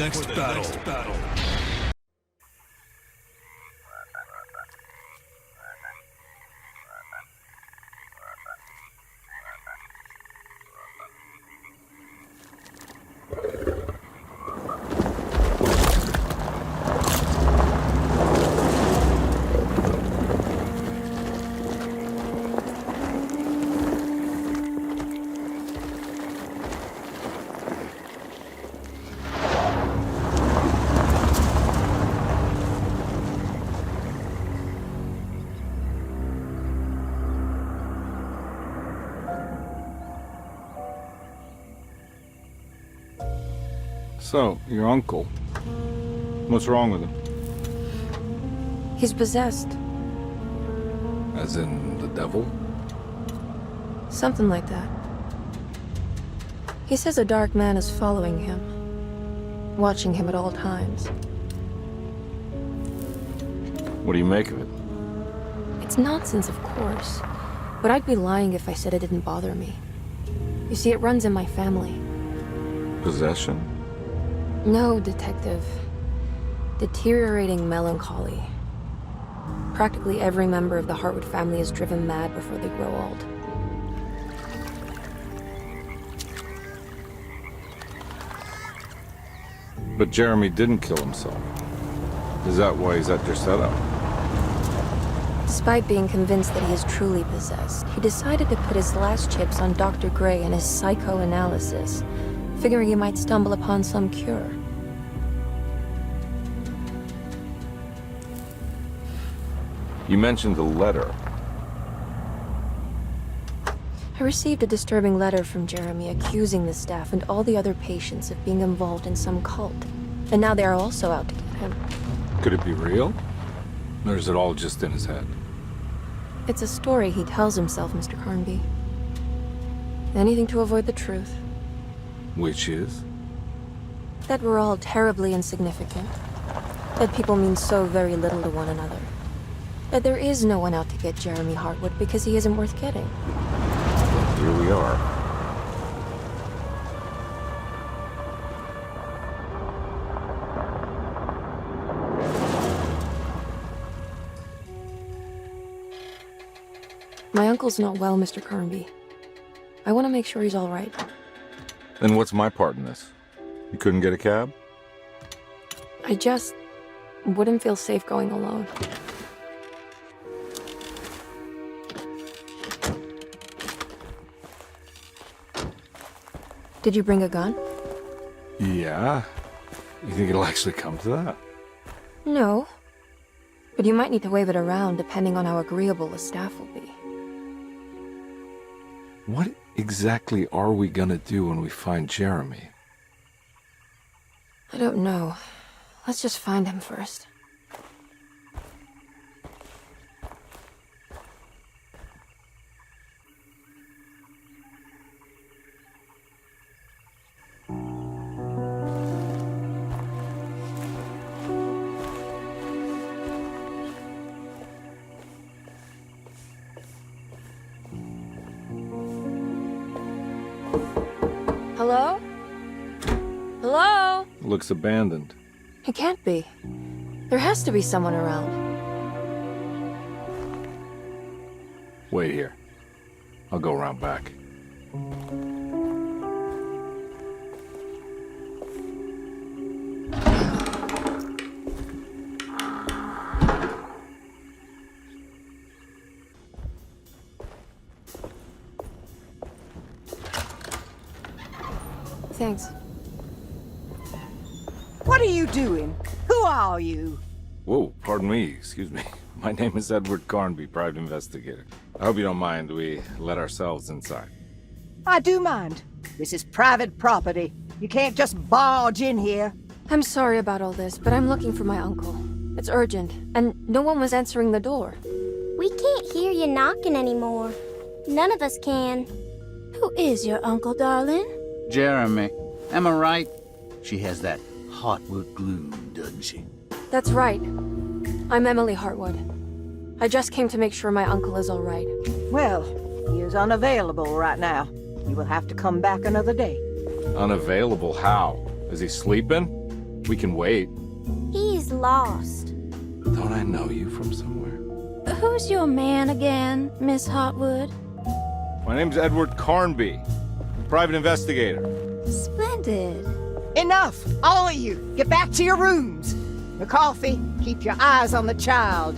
next battle. So, your uncle. What's wrong with him? He's possessed. As in the devil? Something like that. He says a dark man is following him, watching him at all times. What do you make of it? It's nonsense, of course, but I'd be lying if I said it didn't bother me. You see, it runs in my family. Possession? No, Detective. Deteriorating melancholy. Practically every member of the Hartwood family is driven mad before they grow old. But Jeremy didn't kill himself. Is that why he's at Derceto? Despite being convinced that he is truly possessed, he decided to put his last chips on Dr. Gray and his psychoanalysis, figuring he might stumble upon some cure. You mentioned the letter. I received a disturbing letter from Jeremy accusing the staff and all the other patients of being involved in some cult. And now they are also out to get him. Could it be real? Or is it all just in his head? It's a story he tells himself, Mr. Carnby. Anything to avoid the truth. Which is? That we're all terribly insignificant. That people mean so very little to one another. That there is no one out to get Jeremy Hartwood because he isn't worth getting. Well, here we are. My uncle's not well, Mr. Carnby. I want to make sure he's all right. Then what's my part in this? You couldn't get a cab? I just wouldn't feel safe going alone. Did you bring a gun? Yeah. You think it'll actually come to that? No. But you might need to wave it around depending on how agreeable the staff will be. What exactly are we gonna do when we find Jeremy? I don't know. Let's just find him first. Hello? Hello? Looks abandoned. It can't be. There has to be someone around. Wait here. I'll go around back. Thanks. What are you doing? Who are you? Whoa, pardon me, excuse me. My name is Edward Carnby, private investigator. I hope you don't mind we let ourselves inside. I do mind. This is private property. You can't just barge in here. I'm sorry about all this, but I'm looking for my uncle. It's urgent, and no one was answering the door. We can't hear you knocking anymore. None of us can. Who is your uncle, darling? Jeremy. Am I right? She has that Hartwood glue, doesn't she? That's right. I'm Emily Hartwood. I just came to make sure my uncle is all right. Well, he is unavailable right now. You will have to come back another day. Unavailable how? Is he sleeping? We can wait. He's lost. Don't I know you from somewhere? Who's your man again, Miss Hartwood? My name's Edward Carnby. Private investigator. Splendid. Enough! All of you! Get back to your rooms! McCarthy, keep your eyes on the child.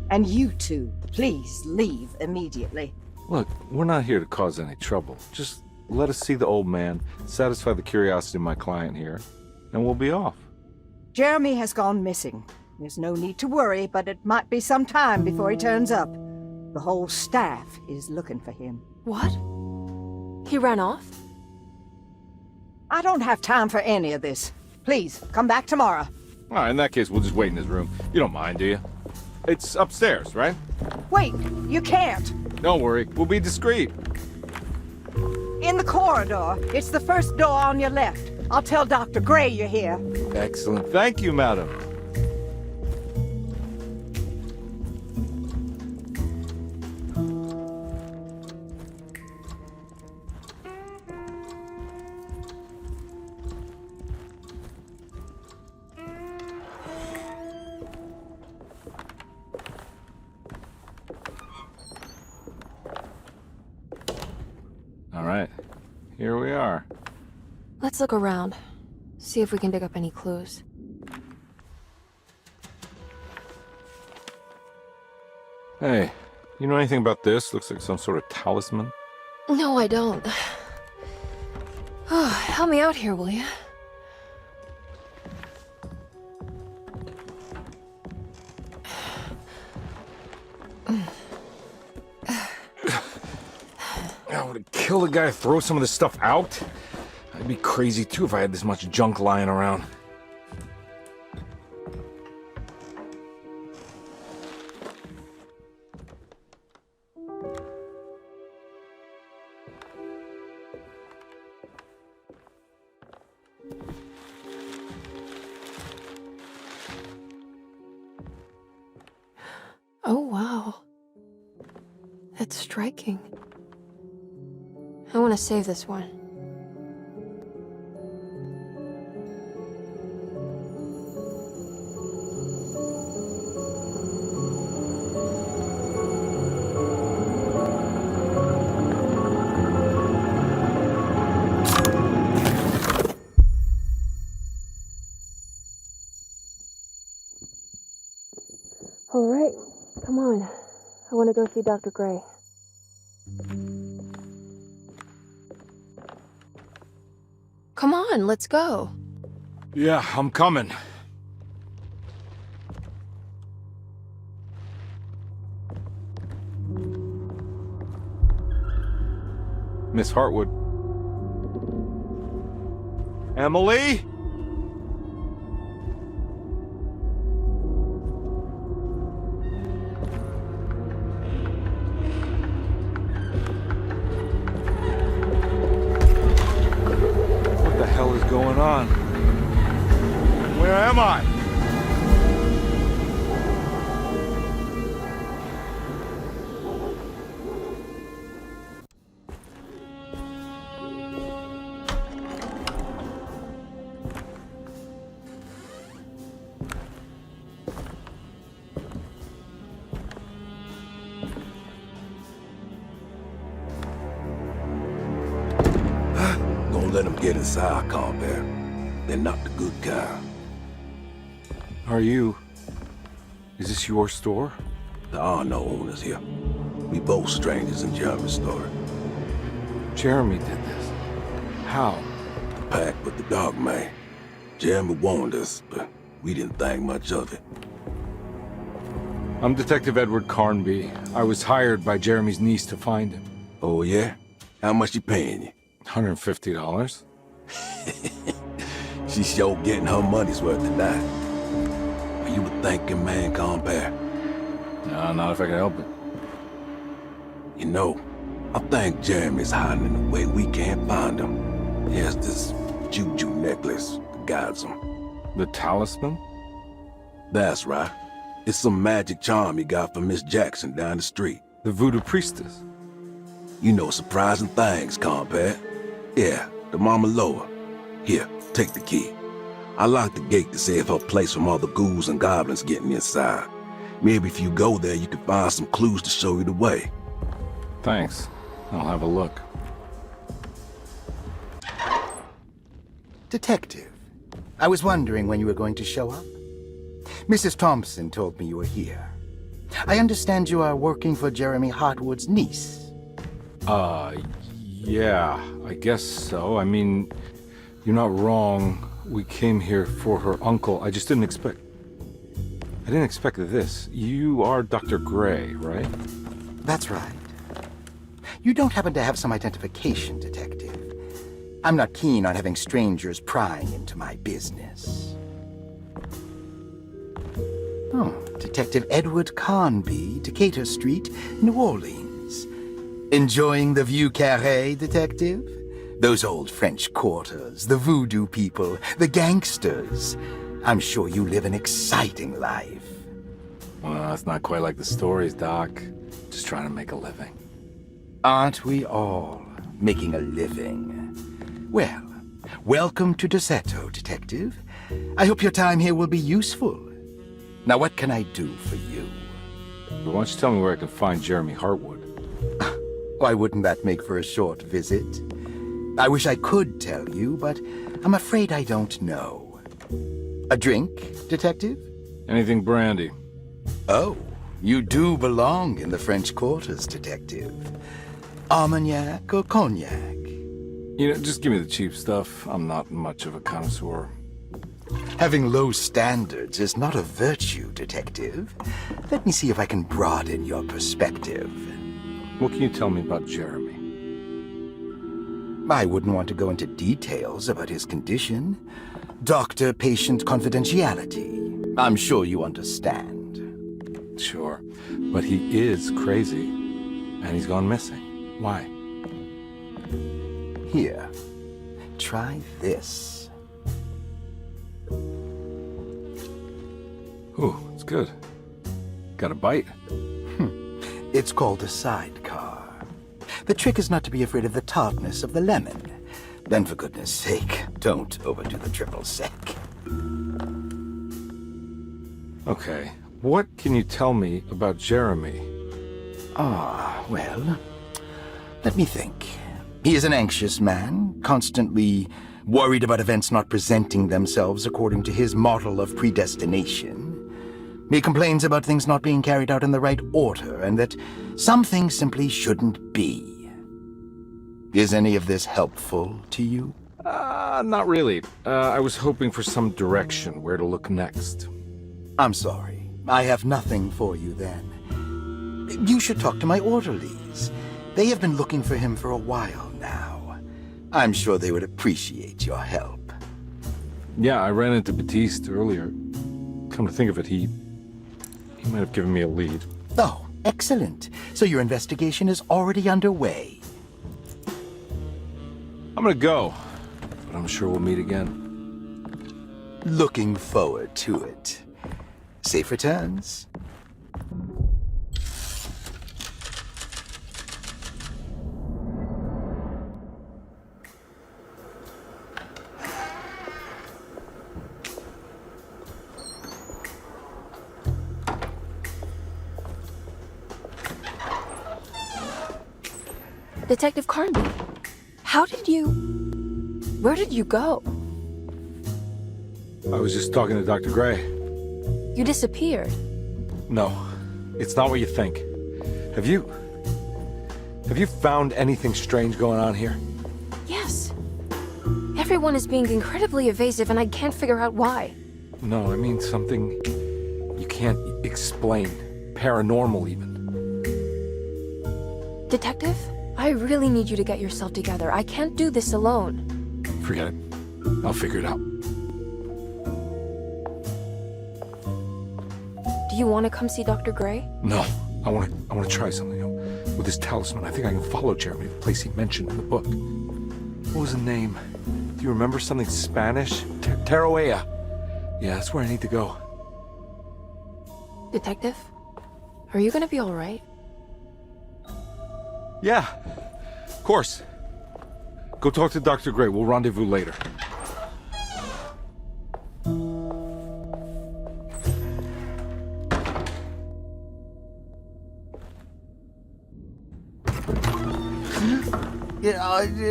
And you two, please leave immediately. Look, we're not here to cause any trouble. Just let us see the old man, satisfy the curiosity of my client here, and we'll be off. Jeremy has gone missing. There's no need to worry, but it might be some time before he turns up. The whole staff is looking for him. What? He ran off? I don't have time for any of this. Please, come back tomorrow. All right, in that case, we'll just wait in his room. You don't mind, do you? It's upstairs, right? Wait, you can't. Don't worry, we'll be discreet. In the corridor. It's the first door on your left. I'll tell Dr. Gray you're here. Excellent. Thank you, madam. All right, here we are. Let's look around. See if we can dig up any clues. Hey, you know anything about this? Looks like some sort of talisman. No, I don't. Oh, help me out here, will you? I would kill the guy, throw some of this stuff out. I'd be crazy too if I had this much junk lying around. Oh, wow. That's striking. I want to save this one. All right, come on. I want to go see Dr. Gray. Come on, let's go. Yeah, I'm coming. Miss Hartwood. Emily? What the hell is going on? Where am I? Gonna let them get inside, Harbour. They're not the good kind. Are you... Is this your store? There are no owners here. We both strangers in Jeremy's story. Jeremy did this. How? The pact with the dog man. Jeremy warned us, but we didn't think much of it. I'm Detective Edward Carnby. I was hired by Jeremy's niece to find him. Oh, yeah? How much she paying you? $150. She's sure getting her money's worth tonight. Are you a thinking man, Harbour? No, not if I can help it. You know, I think Jeremy's hiding in a way we can't find him. He has this juju necklace that guides him. The talisman? That's right. It's some magic charm he got from Miss Jackson down the street. The voodoo priestess? You know surprising things, Harbour. Yeah, the Mama Loa. Here, take the key. I locked the gate to save her place from all the ghouls and goblins getting inside. Maybe if you go there, you can find some clues to show you the way. Thanks. I'll have a look. Detective, I was wondering when you were going to show up. Mrs. Thompson told me you were here. I understand you are working for Jeremy Hartwood's niece. Yeah, I guess so. I mean, you're not wrong. We came here for her uncle. I just didn't expect... I didn't expect this. You are Dr. Gray, right? That's right. You don't happen to have some identification, Detective. I'm not keen on having strangers prying into my business. Oh, Detective Edward Carnby, Decatur Street, New Orleans. Enjoying the Vieux Carré, Detective? Those old French quarters, the voodoo people, the gangsters. I'm sure you live an exciting life. Well, it's not quite like the stories, Doc. Just trying to make a living. Aren't we all making a living? Well, welcome to Derceto, Detective. I hope your time here will be useful. Now, what can I do for you? But why don't you tell me where I can find Jeremy Hartwood? Why wouldn't that make for a short visit? I wish I could tell you, but I'm afraid I don't know. A drink, Detective? Anything brandy. Oh, you do belong in the French quarters, Detective. Armagnac or cognac? You know, just give me the cheap stuff. I'm not much of a connoisseur. Having low standards is not a virtue, Detective. Let me see if I can broaden your perspective. What can you tell me about Jeremy? I wouldn't want to go into details about his condition. Doctor-patient confidentiality. I'm sure you understand. Sure, but he is crazy, and he's gone missing. Why? Here, try this. Ooh, it's good. Got a bite? It's called a sidecar. The trick is not to be afraid of the tartness of the lemon. Then, for goodness sake, don't overdo the triple sec. Okay, what can you tell me about Jeremy? Well, let me think. He is an anxious man, constantly worried about events not presenting themselves according to his model of predestination. He complains about things not being carried out in the right order, and that some things simply shouldn't be. Is any of this helpful to you? Not really. I was hoping for some direction where to look next. I'm sorry. I have nothing for you then. You should talk to my orderlies. They have been looking for him for a while now. I'm sure they would appreciate your help. Yeah, I ran into Batiste earlier. Come to think of it, he might have given me a lead. Oh, excellent. So your investigation is already underway. I'm gonna go, but I'm sure we'll meet again. Looking forward to it. Safe returns. Detective Carnby, where did you go? I was just talking to Dr. Gray. You disappeared. No, it's not what you think. Have you found anything strange going on here? Yes. Everyone is being incredibly evasive and I can't figure out why. No, I mean something you can't explain. Paranormal, even. Detective, I really need you to get yourself together. I can't do this alone. Forget it. I'll figure it out. Do you want to come see Dr. Gray? No, I want to try something. You know, with this talisman, I think I can follow Jeremy to the place he mentioned in the book. What was the name? Do you remember something Spanish? Taroea. Yeah, that's where I need to go. Detective, are you gonna be all right? Yeah, of course. Go talk to Dr. Gray. We'll rendezvous later.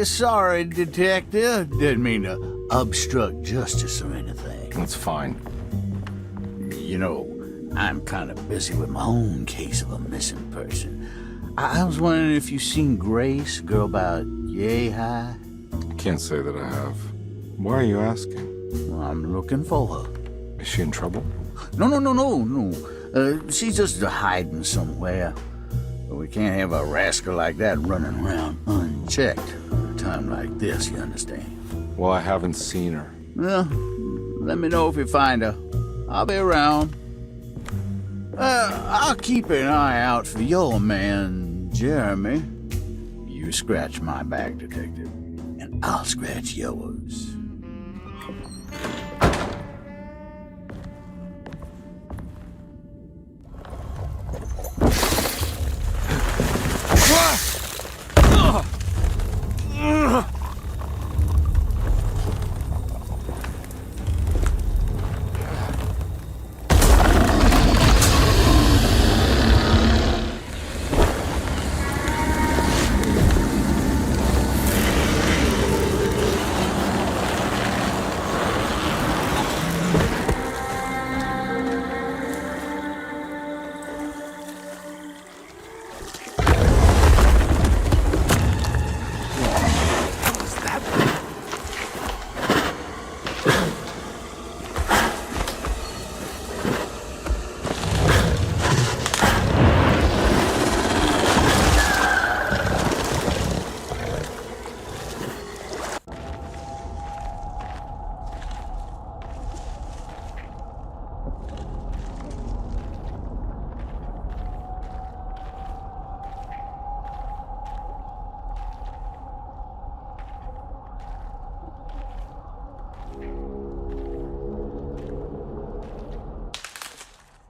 Sorry, Detective. Didn't mean to obstruct justice or anything. That's fine. You know, I'm kind of busy with my own case of a missing person. I was wondering if you've seen Grace, a girl about yay high? Can't say that I have. Why are you asking? Well, I'm looking for her. Is she in trouble? No. She's just hiding somewhere. But we can't have a rascal like that running around unchecked at a time like this, you understand? Well, I haven't seen her. Well, let me know if you find her. I'll be around. I'll keep an eye out for your man, Jeremy. You scratch my back, Detective, and I'll scratch yours.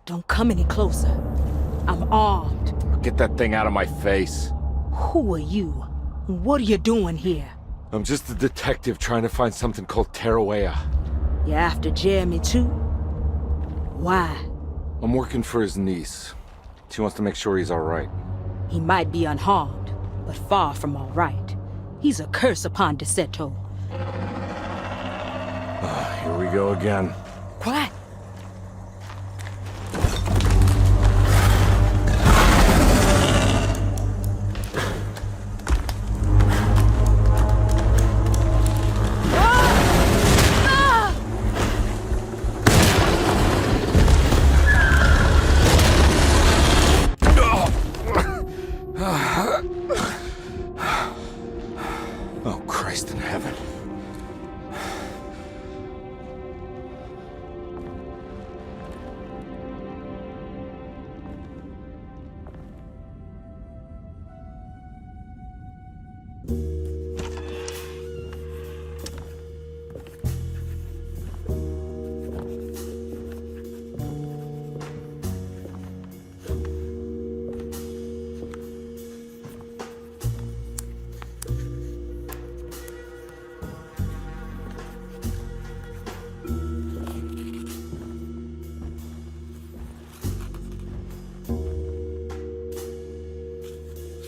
Don't come any closer. I'm armed. Get that thing out of my face. Who are you? What are you doing here? I'm just a detective trying to find something called Tarawea. You after Jeremy too? Why? I'm working for his niece. She wants to make sure he's all right. He might be unharmed, but far from all right. He's a curse upon Derceto. Here we go again. Quiet. Oh, Christ in heaven.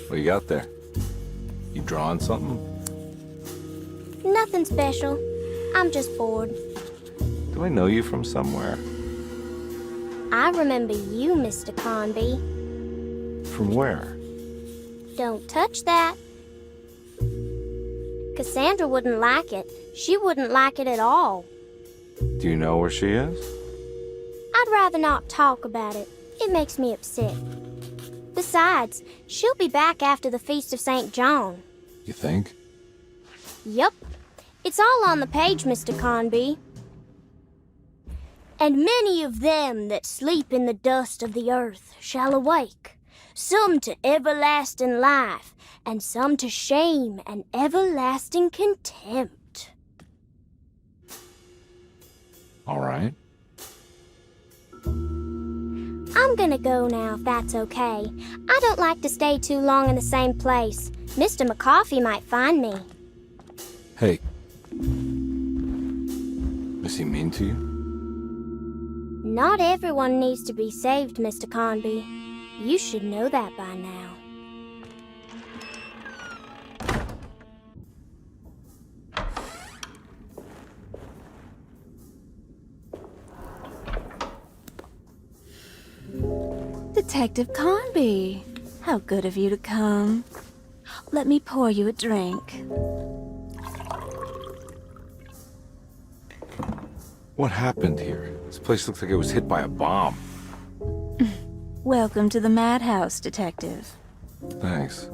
What you got there? You drawing something? Nothing special. I'm just bored. Do I know you from somewhere? I remember you, Mr. Carnby. From where? Don't touch that. Cassandra wouldn't like it. She wouldn't like it at all. Do you know where she is? I'd rather not talk about it. It makes me upset. Besides, she'll be back after the Feast of St. John. You think? Yup. It's all on the page, Mr. Carnby. And many of them that sleep in the dust of the earth shall awake, some to everlasting life, and some to shame and everlasting contempt. All right. I'm gonna go now, if that's okay. I don't like to stay too long in the same place. Mr. McCoffey might find me. Hey. Is he mean to you? Not everyone needs to be saved, Mr. Carnby. You should know that by now. Detective Carnby. How good of you to come. Let me pour you a drink. What happened here? This place looks like it was hit by a bomb. Welcome to the madhouse, Detective. Thanks.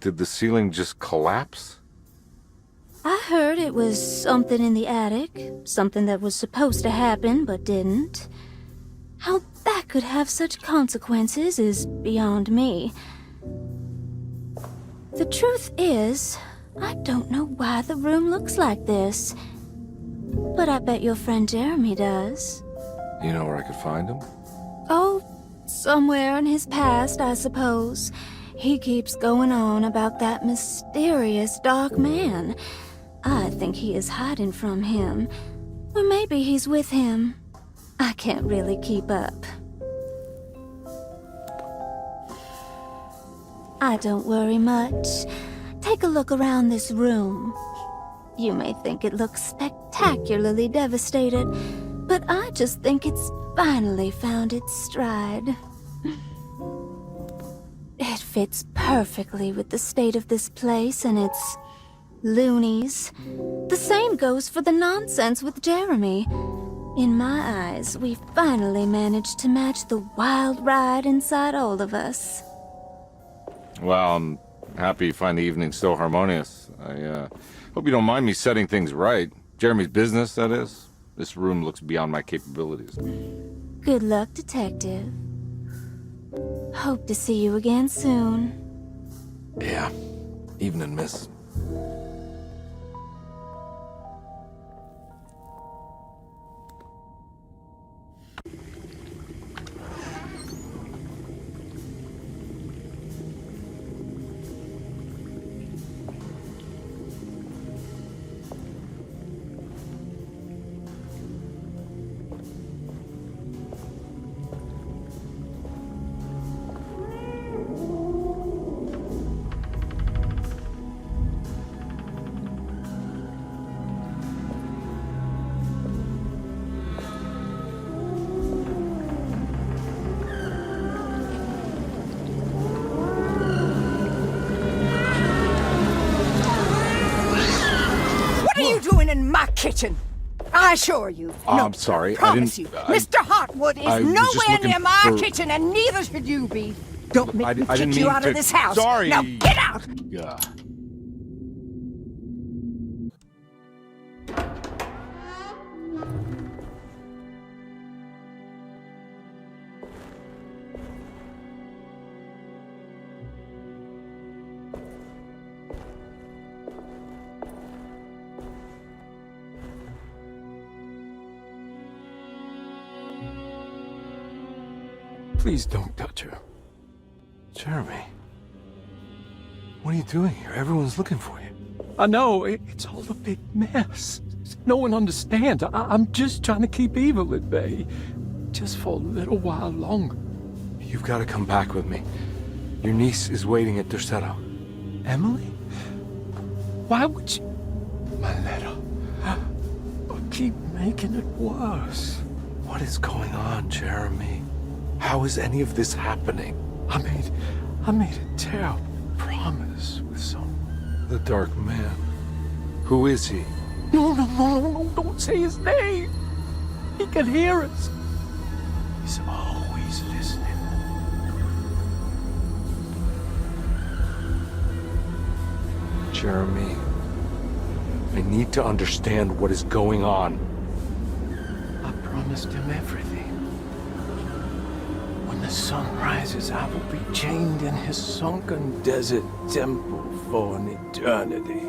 Did the ceiling just collapse? I heard it was something in the attic. Something that was supposed to happen, but didn't. How that could have such consequences is beyond me. The truth is, I don't know why the room looks like this. But I bet your friend Jeremy does. You know where I could find him? Oh, somewhere in his past, I suppose. He keeps going on about that mysterious dark man. I think he is hiding from him. Or maybe he's with him. I can't really keep up. I don't worry much. Take a look around this room. You may think it looks spectacularly devastated, but I just think it's finally found its stride. It fits perfectly with the state of this place and its loonies. The same goes for the nonsense with Jeremy. In my eyes, we finally managed to match the wild ride inside all of us. Well, I'm happy you find the evening still harmonious. I hope you don't mind me setting things right. Jeremy's business, that is. This room looks beyond my capabilities. Good luck, Detective. Hope to see you again soon. Yeah. Evening, miss. In my kitchen. I assure you. No, I'm sorry. I promise you. Mr. Hartwood is nowhere near my kitchen, and neither should you be. Don't make me kick you out of this house. Sorry. Now get out! Yeah. Please don't touch her. Jeremy. What are you doing here? Everyone's looking for you. I know, it's all a big mess. No one understands. I'm just trying to keep evil at bay. Just for a little while longer. You've got to come back with me. Your niece is waiting at Derceto. Emily? Why would you... My letter. I keep making it worse. What is going on, Jeremy? How is any of this happening? I made a terrible promise with someone. The Dark Man. Who is he? No, don't say his name. He can hear us. He's always listening. Jeremy, I need to understand what is going on. I promised him everything. When the sun rises, I will be chained in his sunken desert temple for an eternity.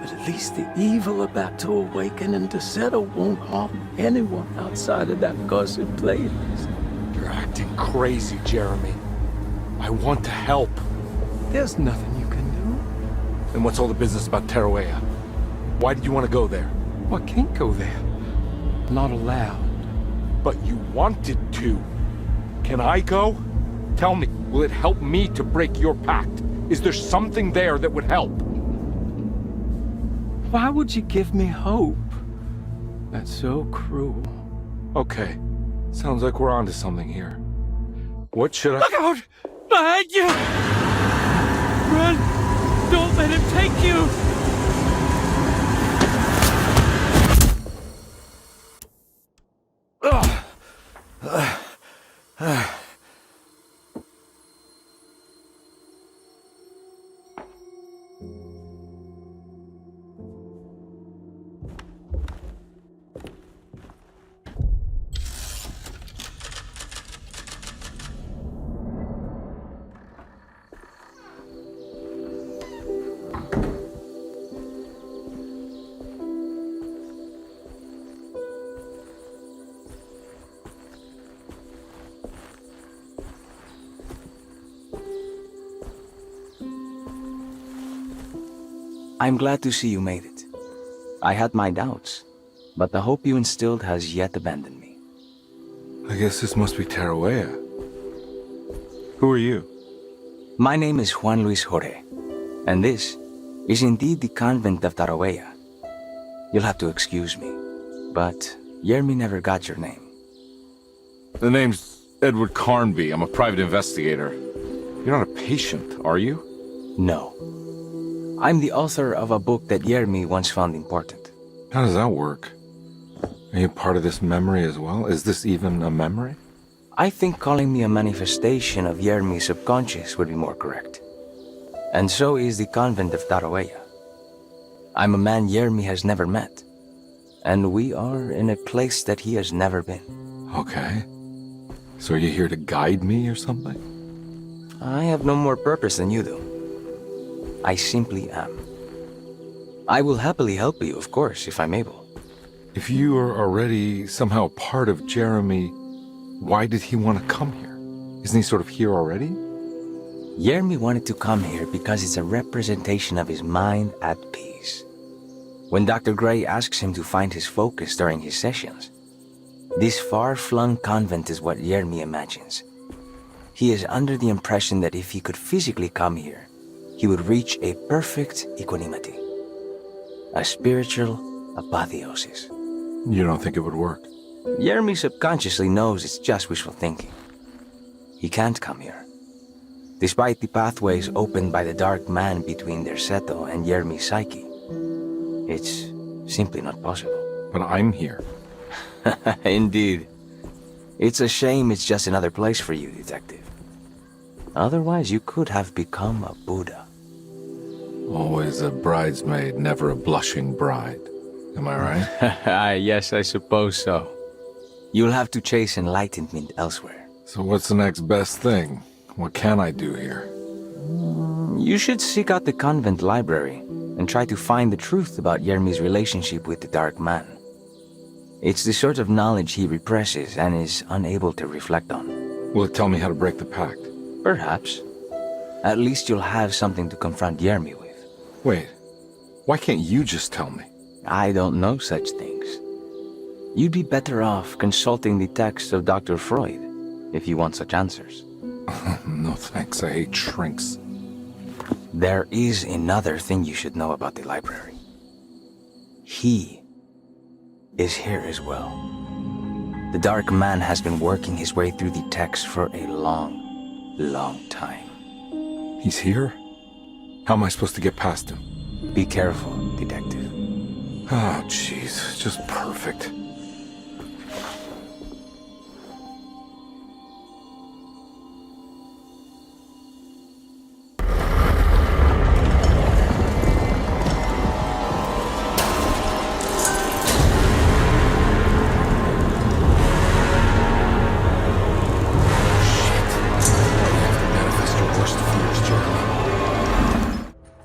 But at least the evil about to awaken in Derceto won't harm anyone outside of that cursed place. You're acting crazy, Jeremy. I want to help. There's nothing you can do. Then what's all the business about Tarawea? Why did you want to go there? I can't go there. Not allowed. But you wanted to. Can I go? Tell me, will it help me to break your pact? Is there something there that would help? Why would you give me hope? That's so cruel. Okay. Sounds like we're onto something here. What should I... Look out! Behind you! Run! Don't let him take you! I'm glad to see you made it. I had my doubts, but the hope you instilled has yet abandoned me. I guess this must be Tarawea. Who are you? My name is Juan Luis Jorge, and this is indeed the convent of Tarawea. You'll have to excuse me, but Jeremy never got your name. The name's Edward Carnby. I'm a private investigator. You're not a patient, are you? No. I'm the author of a book that Jeremy once found important. How does that work? Are you part of this memory as well? Is this even a memory? I think calling me a manifestation of Jeremy's subconscious would be more correct. And so is the convent of Tarawea. I'm a man Jeremy has never met, and we are in a place that he has never been. Okay. So are you here to guide me or something? I have no more purpose than you do. I simply am. I will happily help you, of course, if I'm able. If you are already somehow part of Jeremy, why did he want to come here? Isn't he sort of here already? Jeremy wanted to come here because it's a representation of his mind at peace. When Dr. Gray asks him to find his focus during his sessions, this far-flung convent is what Jeremy imagines. He is under the impression that if he could physically come here, he would reach a perfect equanimity, a spiritual apotheosis. You don't think it would work? Jeremy subconsciously knows it's just wishful thinking. He can't come here. Despite the pathways opened by the dark man between Derceto and Jeremy's psyche, it's simply not possible. But I'm here. Indeed. It's a shame it's just another place for you, Detective. Otherwise, you could have become a Buddha. Always a bridesmaid, never a blushing bride. Am I right? Yes, I suppose so. You'll have to chase enlightenment elsewhere. So what's the next best thing? What can I do here? You should seek out the convent library and try to find the truth about Jeremy's relationship with the Dark Man. It's the sort of knowledge he represses and is unable to reflect on. Will it tell me how to break the pact? Perhaps. At least you'll have something to confront Jeremy with. Wait, why can't you just tell me? I don't know such things. You'd be better off consulting the text of Dr. Freud if you want such answers. No thanks, I hate shrinks. There is another thing you should know about the library. He is here as well. The Dark Man has been working his way through the text for a long time. He's here? How am I supposed to get past him? Be careful, Detective. Oh, jeez, just perfect.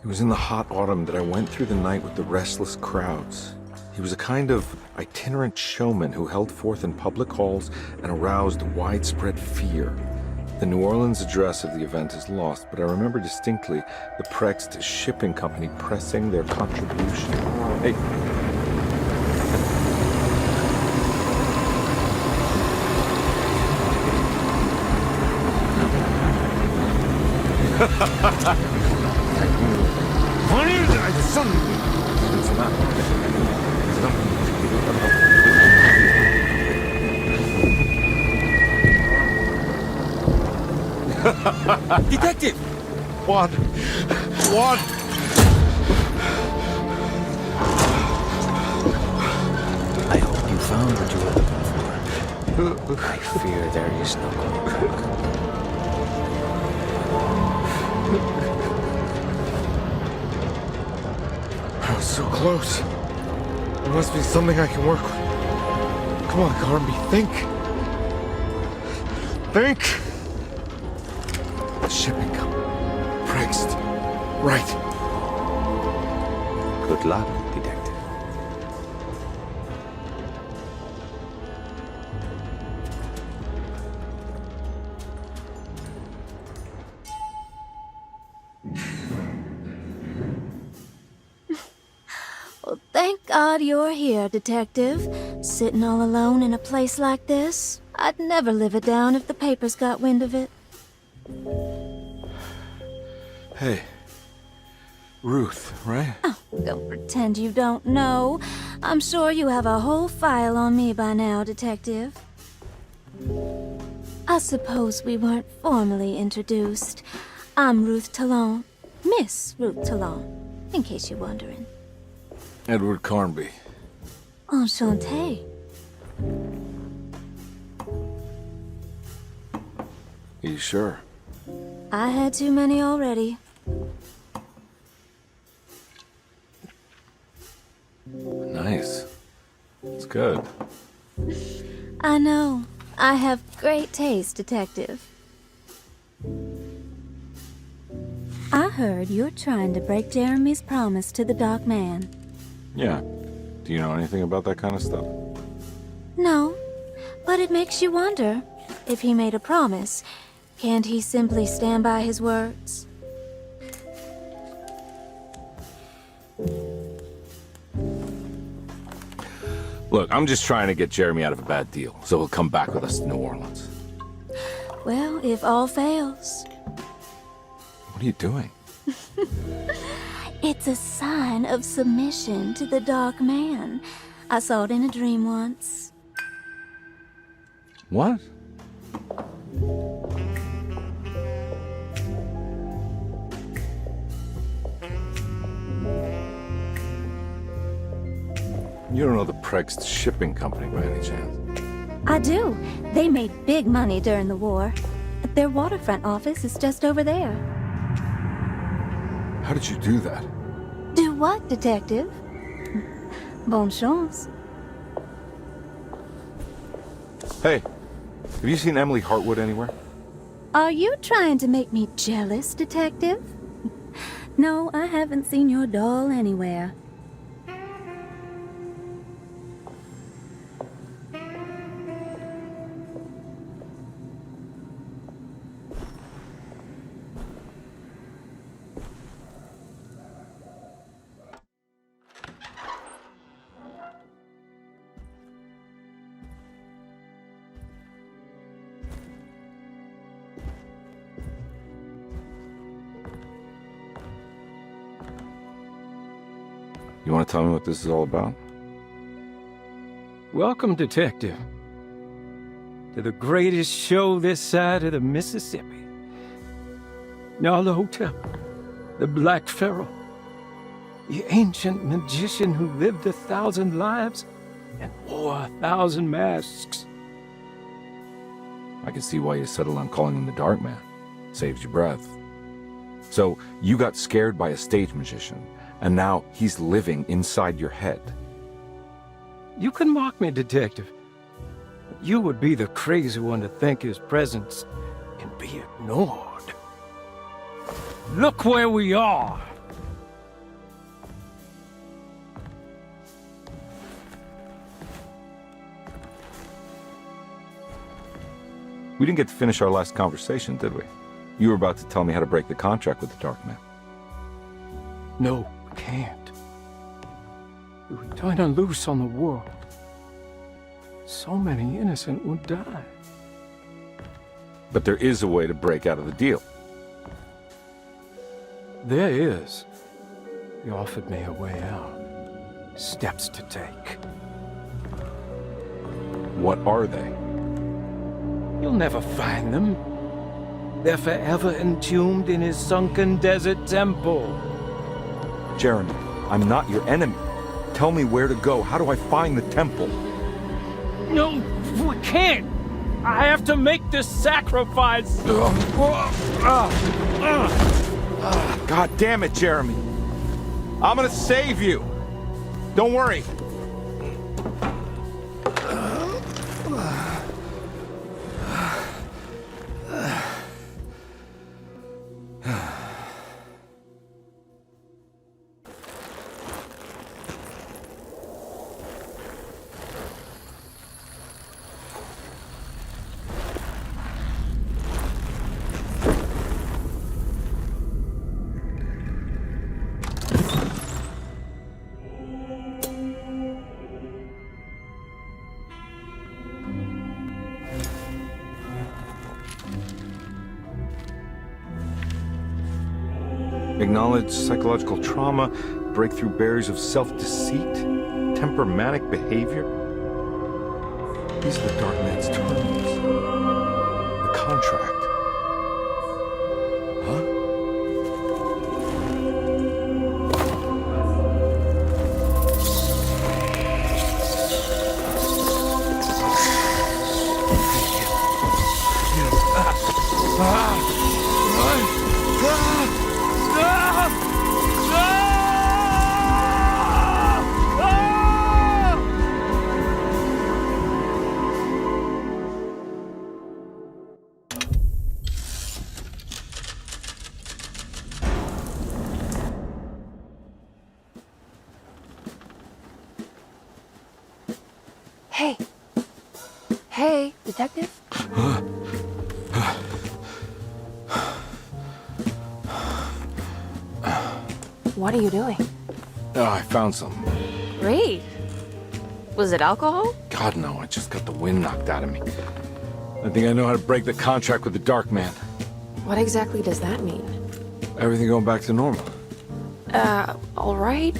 It was in the hot autumn that I went through the night with the restless crowds. He was a kind of itinerant showman who held forth in public halls and aroused widespread fear. The New Orleans address of the event is lost, but I remember distinctly the Prext Shipping Company pressing their contribution. Hey. Detective! One. I hope you found what you were looking for. I fear there is no going back. I was so close. There must be something I can work with. Come on, Carnby, think. Think! The shipping company. Prext. Right. Good luck, detective. Well, thank God you're here, Detective. Sitting all alone in a place like this. I'd never live it down if the papers got wind of it. Hey. Ruth, right? Oh, don't pretend you don't know. I'm sure you have a whole file on me by now, Detective. I suppose we weren't formally introduced. I'm Ruth Talon. Miss Ruth Talon, in case you're wondering. Edward Carnby. Enchanté. You sure? I had too many already. Nice. It's good. I know. I have great taste, Detective. I heard you're trying to break Jeremy's promise to the Dark Man. Yeah. Do you know anything about that kind of stuff? No, but it makes you wonder. If he made a promise, can't he simply stand by his words? Look, I'm just trying to get Jeremy out of a bad deal, so he'll come back with us to New Orleans. Well, if all fails. What are you doing? It's a sign of submission to the Dark Man. I saw it in a dream once. What? You don't know the Prext shipping company by any chance? I do. They made big money during the war. Their waterfront office is just over there. How did you do that? Do what, Detective? Bonne chance. Hey, have you seen Emily Hartwood anywhere? Are you trying to make me jealous, Detective? No, I haven't seen your doll anywhere. You want to tell me what this is all about? Welcome, Detective, to the greatest show this side of the Mississippi. Now, Hotel, the Black Pharaoh, the ancient magician who lived 1,000 lives and wore 1,000 masks. I can see why you settled on calling him the Dark Man. Saves your breath. So, you got scared by a stage magician, and now he's living inside your head. You can mock me, Detective. But you would be the crazy one to think his presence can be ignored. Look where we are! We didn't get to finish our last conversation, did we? You were about to tell me how to break the contract with the Dark Man. No, we can't. If we turn her loose on the world, so many innocent would die. But there is a way to break out of the deal. There is. You offered me a way out. Steps to take. What are they? You'll never find them. They're forever entombed in his sunken desert temple. Jeremy, I'm not your enemy. Tell me where to go. How do I find the temple? No, we can't. I have to make this sacrifice. God damn it, Jeremy. I'm gonna save you. Don't worry. Acknowledge psychological trauma, breakthrough barriers of self-deceit, temperamental behavior. These are the Dark Man's terms. The contract. Huh? Hey. Hey, detective? What are you doing? Oh, I found something. Great. Was it alcohol? God, no, I just got the wind knocked out of me. I think I know how to break the contract with the Dark Man. What exactly does that mean? Everything going back to normal. All right.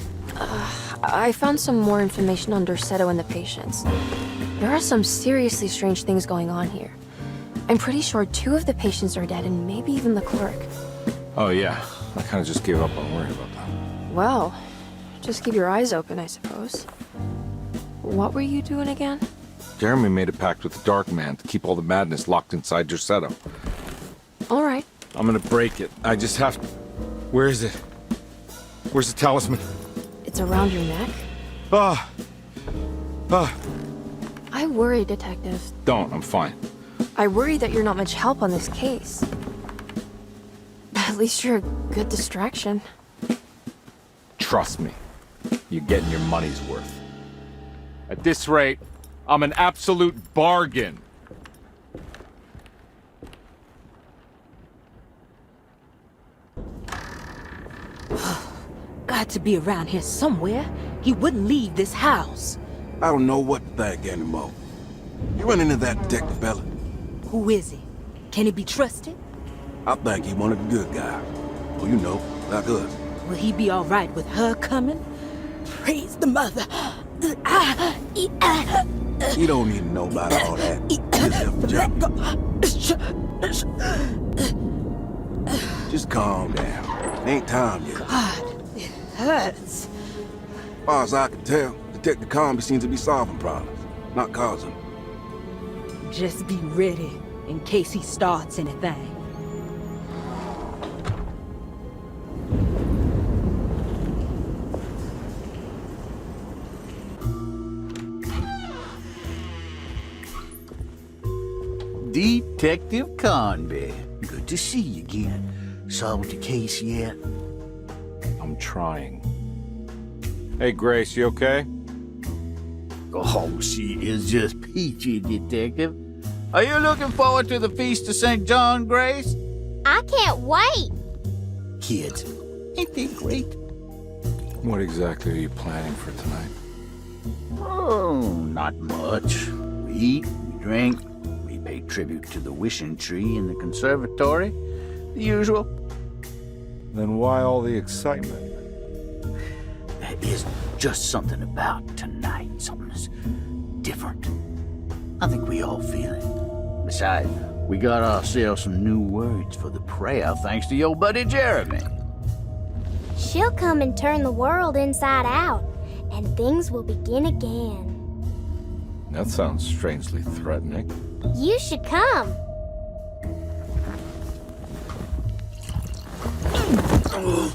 I found some more information on Derceto and the patients. There are some seriously strange things going on here. I'm pretty sure 2 of the patients are dead and maybe even the clerk. Oh, yeah. I kind of just gave up on worrying about that. Well, just keep your eyes open, I suppose. What were you doing again? Jeremy made a pact with the Dark Man to keep all the madness locked inside Derceto. All right. I'm gonna break it. I just have to... Where is it? Where's the talisman? It's around your neck? I worry, Detective. Don't, I'm fine. I worry that you're not much help on this case. At least you're a good distraction. Trust me. You're getting your money's worth. At this rate, I'm an absolute bargain. Got to be around here somewhere. He wouldn't leave this house. I don't know what to think anymore. You run into that detective fella? Who is he? Can he be trusted? I think he one of the good guys. Well, you know, like us. Will he be all right with her coming? Praise the mother. You don't need to know about all that. Just calm down. It ain't time yet. God, it hurts. As far as I can tell, Detective Carnby seems to be solving problems, not causing them. Just be ready in case he starts anything. Detective Carnby. Good to see you again. Solved the case yet? I'm trying. Hey, Grace, you okay? Oh, she is just peachy, Detective. Are you looking forward to the Feast of St. John, Grace? I can't wait. Kids, ain't they great? What exactly are you planning for tonight? Oh, not much. We eat, we drink, we pay tribute to the wishing tree in the conservatory. The usual. Then why all the excitement? There is just something about tonight. Something's different. I think we all feel it. Besides, We got ourselves some new words for the prayer thanks to your buddy Jeremy. She'll come and turn the world inside out, and things will begin again. That sounds strangely threatening. You should come. Oh,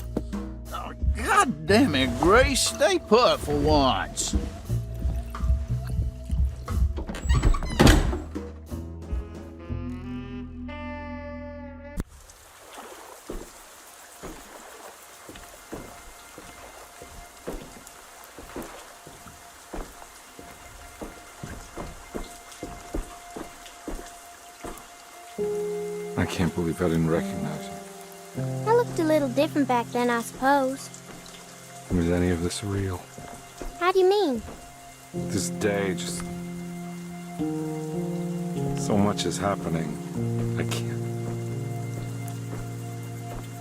God damn it, Grace. Stay put for once. I can't believe I didn't recognize him. I looked a little different back then, I suppose. Was any of this real? How do you mean? This day, just... so much is happening. I can't...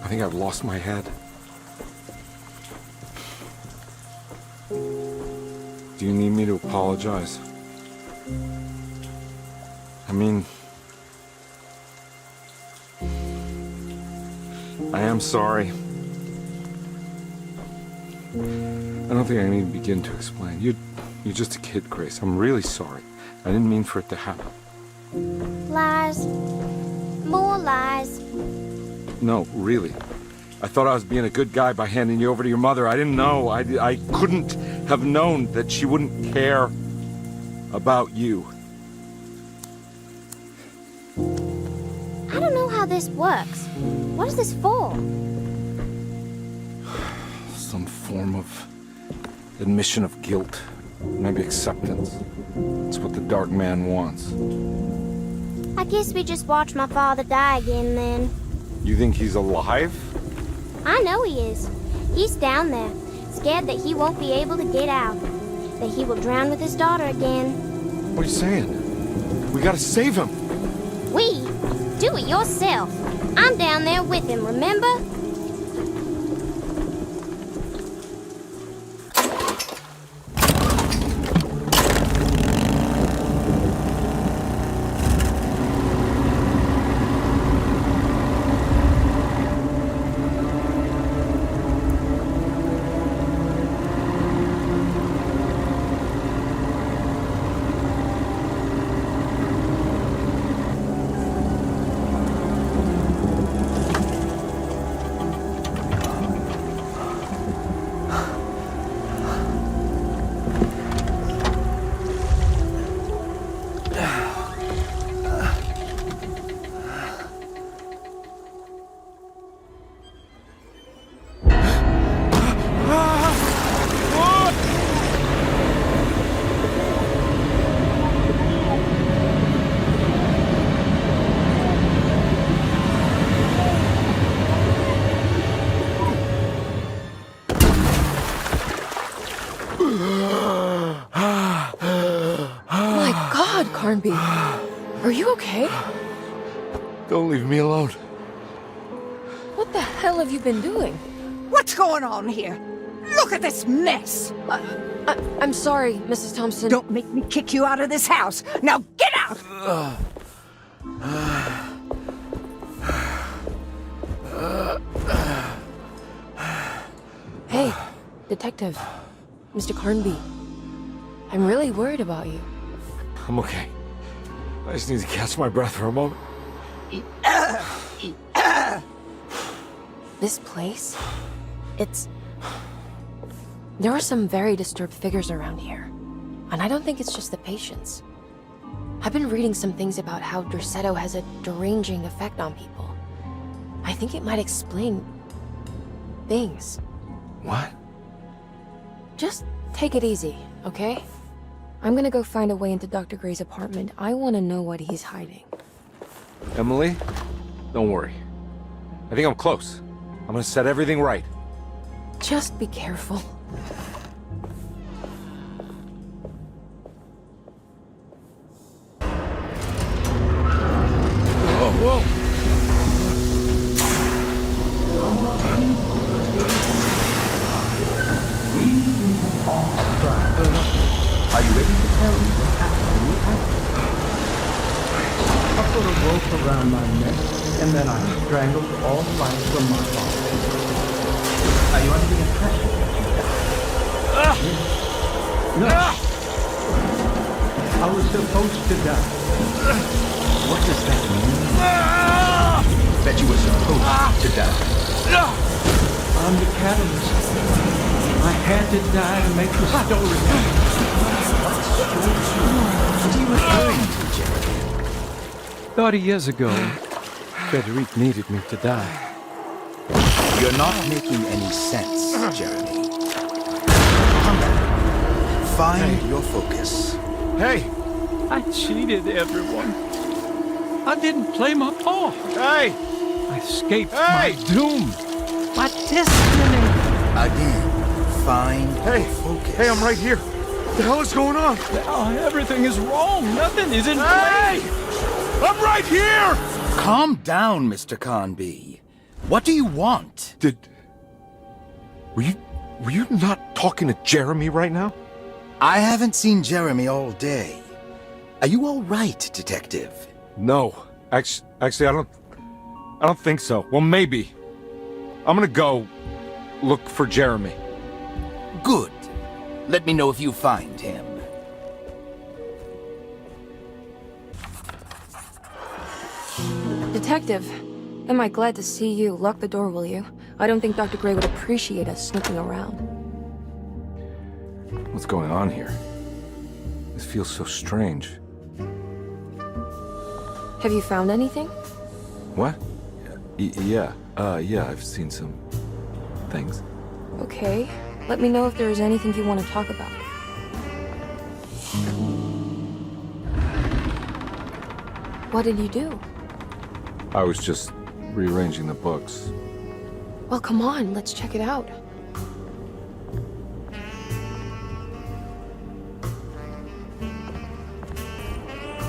I think I've lost my head. Do you need me to apologize? I mean... I am sorry. I don't think I need to begin to explain. You're just a kid, Grace. I'm really sorry. I didn't mean for it to happen. Lies. More lies. No, really. I thought I was being a good guy by handing you over to your mother. I didn't know. I couldn't have known that she wouldn't care about you. I don't know how this works. What is this for? Some form of admission of guilt. Maybe acceptance. It's what the Dark Man wants. I guess we just watch my father die again then. You think he's alive? I know he is. He's down there, scared that he won't be able to get out. That he will drown with his daughter again. What are you saying? We gotta save him. We? Do it yourself. I'm down there with him, remember? Carnby, are you okay? Don't leave me alone. What the hell have you been doing? What's going on here? Look at this mess! I'm sorry, Mrs. Thompson. Don't make me kick you out of this house. Now get out! Hey, Detective. Mr. Carnby. I'm really worried about you. I'm okay. I just need to catch my breath for a moment. This place? There are some very disturbed figures around here. And I don't think it's just the patients. I've been reading some things about how Derceto has a deranging effect on people. I think it might explain... things. What? Just take it easy, okay? I'm gonna go find a way into Dr. Gray's apartment. I want to know what he's hiding. Emily, don't worry. I think I'm close. I'm gonna set everything right. Just be careful. Whoa! Are you ready to tell me what happened? put a rope around my neck, and then I strangled all life from my body. Are you under the impression that you died? No. I was supposed to die. What does that mean? That you were supposed to die? I'm the catalyst. I had to die to make the story. What are you referring to, Jeremy? 30 years ago, Frederic needed me to die. You're not making any sense, Jeremy. Come back. Find your focus. Hey! I cheated everyone. I didn't play my part. Hey! I escaped Hey! my doom. My destiny. Again, find Hey! your focus. Hey, I'm right here. What the hell is going on? Now everything is wrong. Nothing is in Hey! place. I'm right here! Calm down, Mr. Carnby. What do you want? Were you not talking to Jeremy right now? I haven't seen Jeremy all day. Are you all right, Detective? No. Actually, I don't think so. Well, maybe. I'm gonna go look for Jeremy. Good. Let me know if you find him. Detective, am I glad to see you. Lock the door, will you? I don't think Dr. Gray would appreciate us snooping around. What's going on here? This feels so strange. Have you found anything? What? Yeah, I've seen some things. Okay. Let me know if there is anything you want to talk about. What did you do? I was just rearranging the books. Well, come on, let's check it out.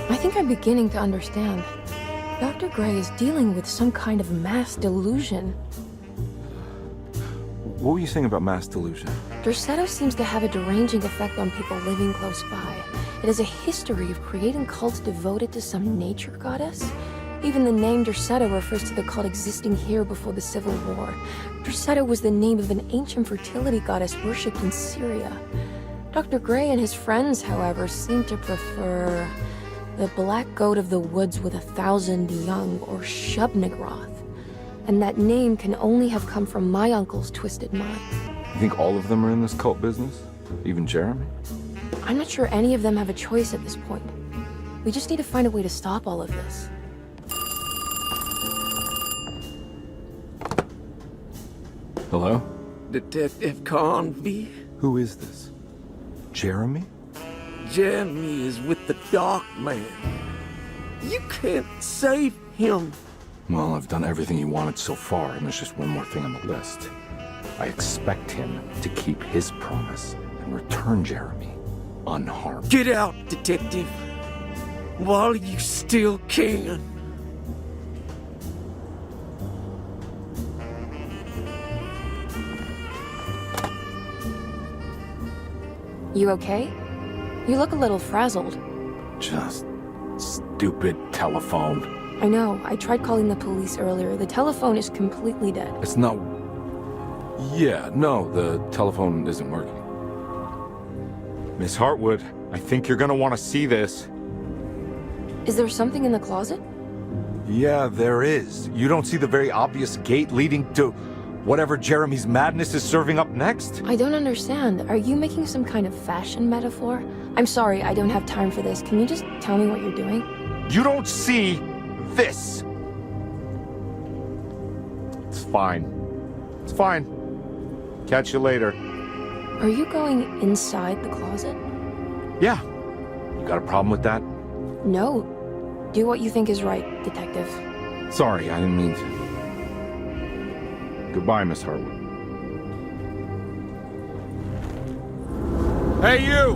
I think I'm beginning to understand. Dr. Gray is dealing with some kind of mass delusion. What were you saying about mass delusion? Derceto seems to have a deranging effect on people living close by. It has a history of creating cults devoted to some nature goddess. Even the name Derceto refers to the cult existing here before the Civil War. Derceto was the name of an ancient fertility goddess worshipped in Syria. Dr. Gray and his friends, however, seem to prefer the black goat of the woods with 1,000 young, or Shub-Nigroth. And that name can only have come from my uncle's twisted mind. You think all of them are in this cult business? Even Jeremy? I'm not sure any of them have a choice at this point. We just need to find a way to stop all of this. Hello? Detective Carnby? Who is this? Jeremy? Jeremy is with the Dark Man. You can't save him. Well, I've done everything he wanted so far, and there's just one more thing on the list. I expect him to keep his promise and return Jeremy unharmed. Get out, Detective. While you still can. You okay? You look a little frazzled. Just stupid telephone. I know. I tried calling the police earlier. The telephone is completely dead. It's not... Yeah, no, the telephone isn't working. Miss Hartwood, I think you're gonna want to see this. Is there something in the closet? Yeah, there is. You don't see the very obvious gate leading to whatever Jeremy's madness is serving up next? I don't understand. Are you making some kind of fashion metaphor? I'm sorry, I don't have time for this. Can you just tell me what you're doing? You don't see this. It's fine. It's fine. Catch you later. Are you going inside the closet? Yeah. You got a problem with that? No. Do what you think is right, Detective. Sorry, I didn't mean to. Goodbye, Miss Hartwood. Hey, you!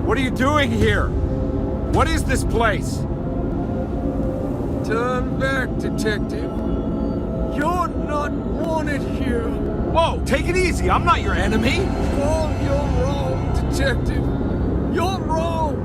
What are you doing here? What is this place? Turn back, Detective. You're not wanted here. Whoa, take it easy. I'm not your enemy. Oh, you're wrong, Detective. You're wrong.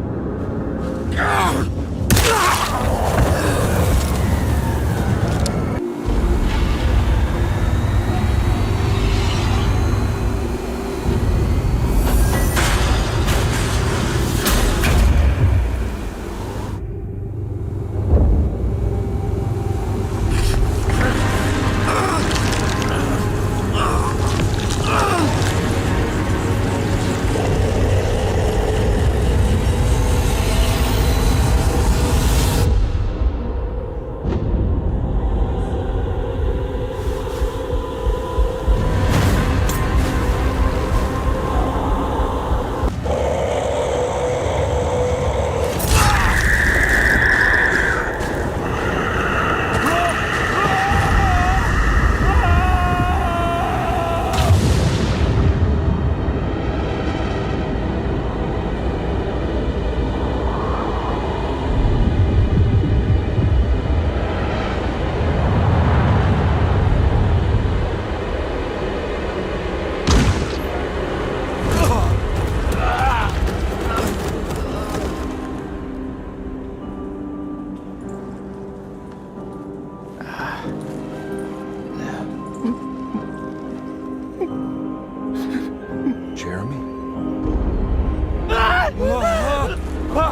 I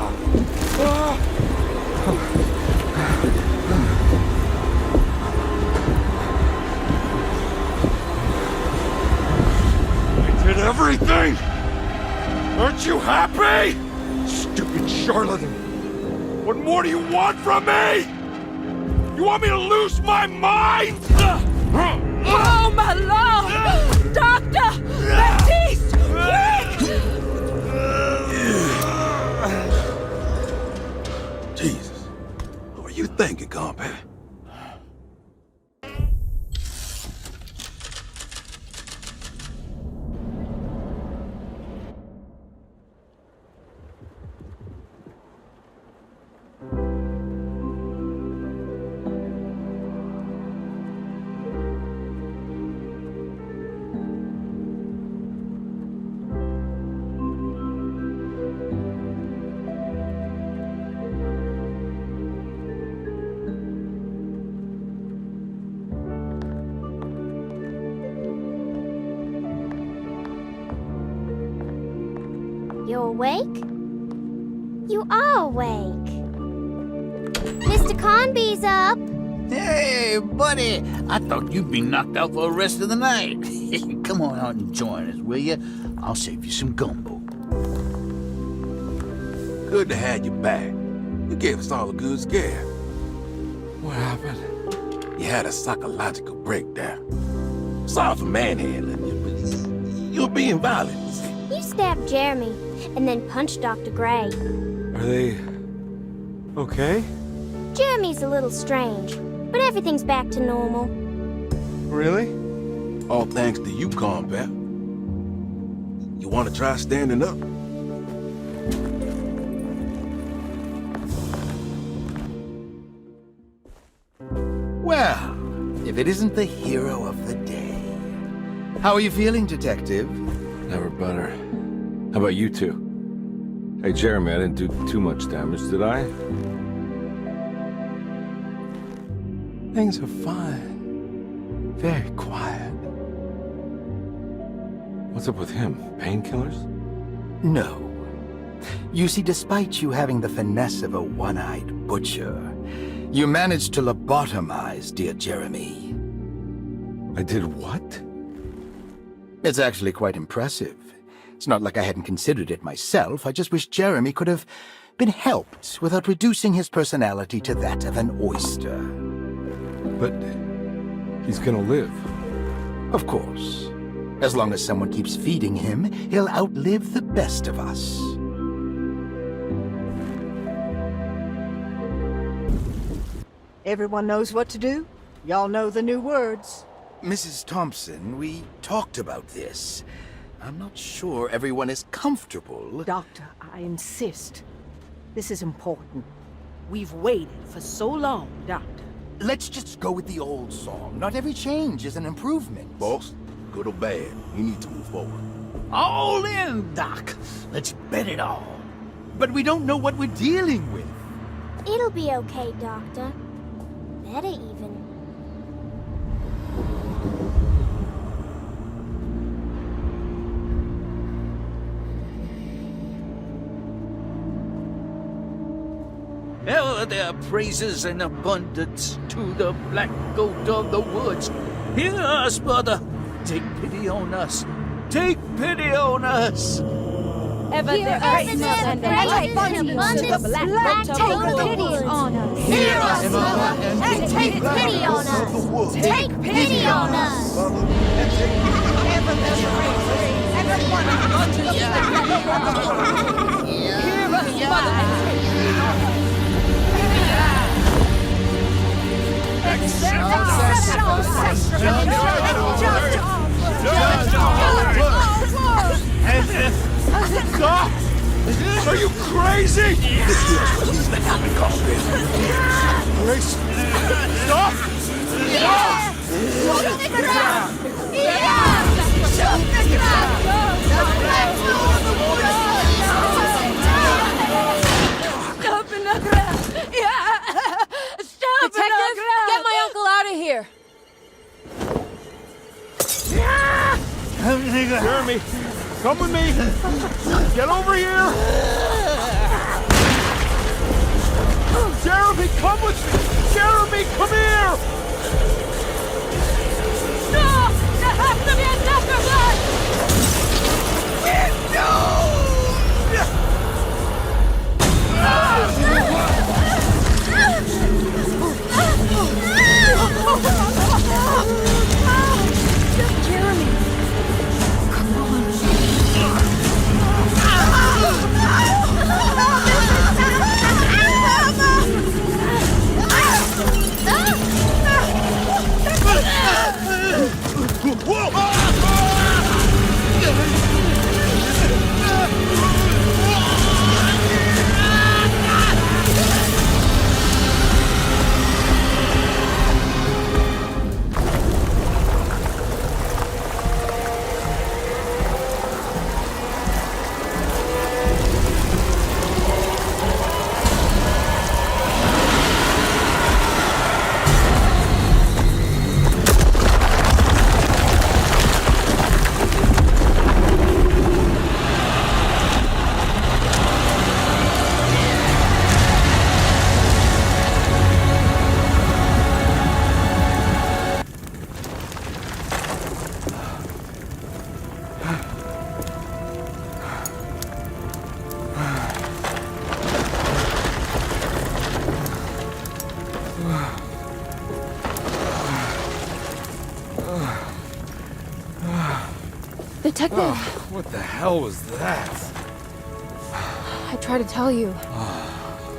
did everything! Aren't you happy? Stupid charlatan! What more do you want from me? You want me to lose my mind? Oh, my lord! Doctor! Baptiste! Quick! Jesus. What are you thinking, Carnby? You awake? You are awake. Mr. Carnby's up. Hey, buddy. I thought you'd be knocked out for the rest of the night. Come on out and join us, will you? I'll save you some gumbo. Good to have you back. You gave us all a good scare. What happened? You had a psychological breakdown. Sorry for manhandling you, but you're being violent. You stabbed Jeremy and then punched Dr. Gray. Are they... okay? Jeremy's a little strange, but everything's back to normal. Really? All thanks to you, Carnby. You want to try standing up? Well, if it isn't the hero of the day. How are you feeling, Detective? Never better. How about you two? Hey, Jeremy, I didn't do too much damage, did I? Things are fine. Very quiet. What's up with him? Painkillers? No. You see, despite you having the finesse of a one-eyed butcher, you managed to lobotomize dear Jeremy. I did what? It's actually quite impressive. It's not like I hadn't considered it myself. I just wish Jeremy could have been helped without reducing his personality to that of an oyster. But he's gonna live. Of course. As long as someone keeps feeding him, he'll outlive the best of us. Everyone knows what to do? Y'all know the new words. Mrs. Thompson, we talked about this. I'm not sure everyone is comfortable. Doctor, I insist. This is important. We've waited for so long, Doctor. Let's just go with the old song. Not every change is an improvement. Boss, good or bad, you need to move forward. All in, Doc. Let's bet it all. But we don't know what we're dealing with. It'll be okay, Doctor. Better even. Hell, there are praises in abundance to the black goat of the woods. Hear us, brother. Take pity on us. Take pity on us. Ever there praises and abundance to the black goat of the woods. On us. Hear us, Mother, and take pity on us. Take pity on us. Ever there's praises and abundance to the black goat of the woods. Hear us, Mother. Stop! Are you crazy? This here's what needs to happen, Carnby. Grace! Stop! Stop! Shoot the ground! Yeah! Shoot the ground! The black goat of the woods! Stop in the ground! Yeah! Stop in the ground! Get my uncle out of here! Jeremy, come with me! Get over here! Detective, What the hell was that? I tried to tell you.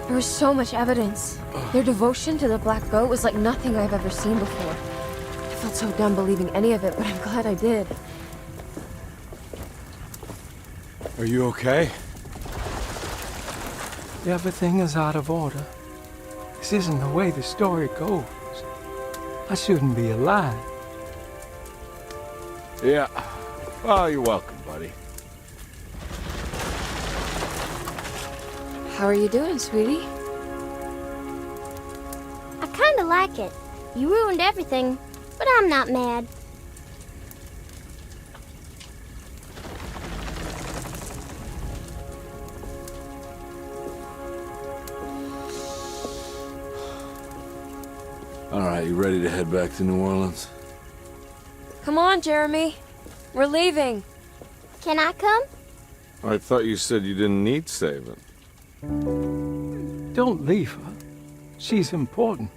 There was so much evidence. Their devotion to the Black Boat was like nothing I've ever seen before. I felt so dumb believing any of it, but I'm glad I did. Are you okay? Everything is out of order. This isn't the way the story goes. I shouldn't be alive. Yeah. Well, you're welcome, buddy. How are you doing, sweetie? I kinda like it. You ruined everything, but I'm not mad. All right, you ready to head back to New Orleans? Come on, Jeremy. We're leaving. Can I come? I thought you said you didn't need saving. Don't leave her. She's important.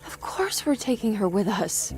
Of course we're taking her with us.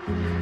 you.